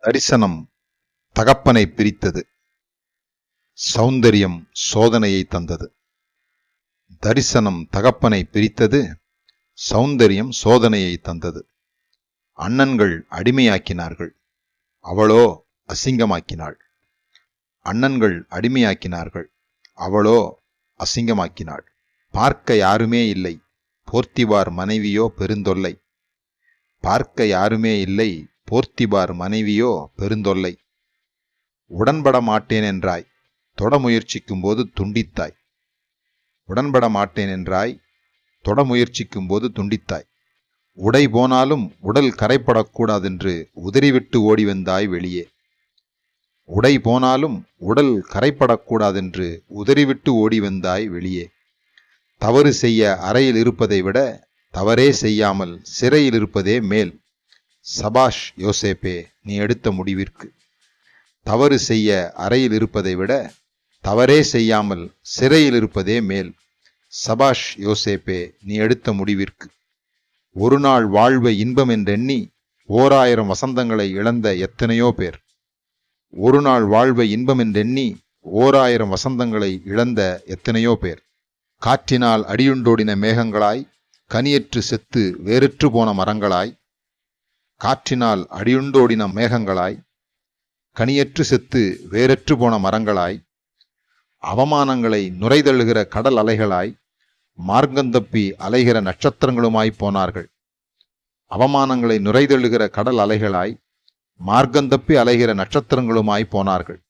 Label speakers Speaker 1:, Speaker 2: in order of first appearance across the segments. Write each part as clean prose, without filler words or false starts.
Speaker 1: தரிசனம் தகப்பனை பிரித்தது. சௌந்தரியம் சோதனையை தந்தது. தரிசனம் தகப்பனை பிரித்தது. சௌந்தரியம் சோதனையை தந்தது. அண்ணன்கள் அடிமையாக்கினார்கள், அவளோ அசிங்கமாக்கினாள். அண்ணன்கள் அடிமையாக்கினார்கள், அவளோ அசிங்கமாக்கினாள். பார்க்க யாருமே இல்லை, போர்த்திபார் மனைவியோ பெருந்தொல்லை. பார்க்க யாருமே இல்லை, போர்த்திபார் மனைவியோ பெருந்தொல்லை. உடன்பட மாட்டேன் என்றாய், தொட முயற்சிக்கும் போது துண்டித்தாய். உடன்பட மாட்டேன் என்றாய், தொட முயற்சிக்கும் போது துண்டித்தாய். உடை போனாலும் உடல் கரைப்படக்கூடாதென்று உதறிவிட்டு ஓடி வந்தாய் வெளியே. உடை போனாலும் உடல் கரைப்படக்கூடாதென்று உதறிவிட்டு ஓடி வந்தாய் வெளியே. தவறு செய்ய அறையில் இருப்பதை விட தவறே செய்யாமல் சிறையில் இருப்பதே மேல். சபாஷ் யோசேப்பே, நீ எடுத்த முடிவிற்கு. தவறு செய்ய அறையில் இருப்பதை விட தவறே செய்யாமல் சிறையில் இருப்பதே மேல். சபாஷ் யோசேப்பே, நீ எடுத்த முடிவிற்கு. ஒரு நாள் வாழ்வை இன்பம் என்றெண்ணி 1000 வசந்தங்களை இழந்த எத்தனையோ பேர். ஒரு நாள் வாழ்வை இன்பம் என்றெண்ணி 1000 வசந்தங்களை இழந்த எத்தனையோ பேர். காற்றினால் அடியுண்டோடின மேகங்களாய், கனியற்று செத்து வேறற்று போன மரங்களாய். காற்றினால் அடியுண்டோடின மேகங்களாய், கனியற்று செத்து வேறற்று போன மரங்களாய். அவமானங்களை நுரைதழுகிற கடல் அலைகளாய், மார்க்கந்தப்பி அலைகிற நட்சத்திரங்களுமாய் போனார்கள். அவமானங்களை நுரைதழுகிற கடல் அலைகளாய், மார்க்கந்தப்பி அலைகிற நட்சத்திரங்களுமாய் போனார்கள்.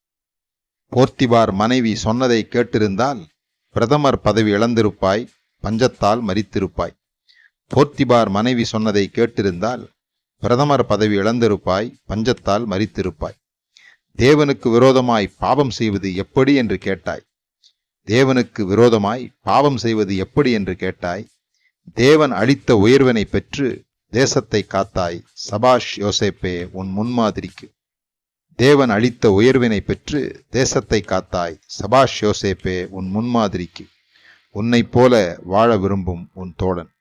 Speaker 1: போர்த்திபார் மனைவி சொன்னதை கேட்டிருந்தால் பிரதமர் பதவி இழந்திருப்பாய், பஞ்சத்தால் மரித்திருப்பாய். போர்த்திபார் மனைவி சொன்னதை கேட்டிருந்தால் பிரதமர் பதவி இழந்திருப்பாய், பஞ்சத்தால் மரித்திருப்பாய். தேவனுக்கு விரோதமாய் பாவம் செய்வது எப்படி என்று கேட்டாய். தேவனுக்கு விரோதமாய் பாவம் செய்வது எப்படி என்று கேட்டாய். தேவன் அளித்த உயர்வினை பெற்று தேசத்தை காத்தாய். சபாஷ் யோசேப்பே, உன் முன்மாதிரிக்கு. தேவன் அளித்த உயர்வினை பெற்று தேசத்தை காத்தாய். சபாஷ் யோசேப்பே, உன் முன்மாதிரிக்கு. உன்னைப் போல வாழ விரும்பும் உன் தோழன்.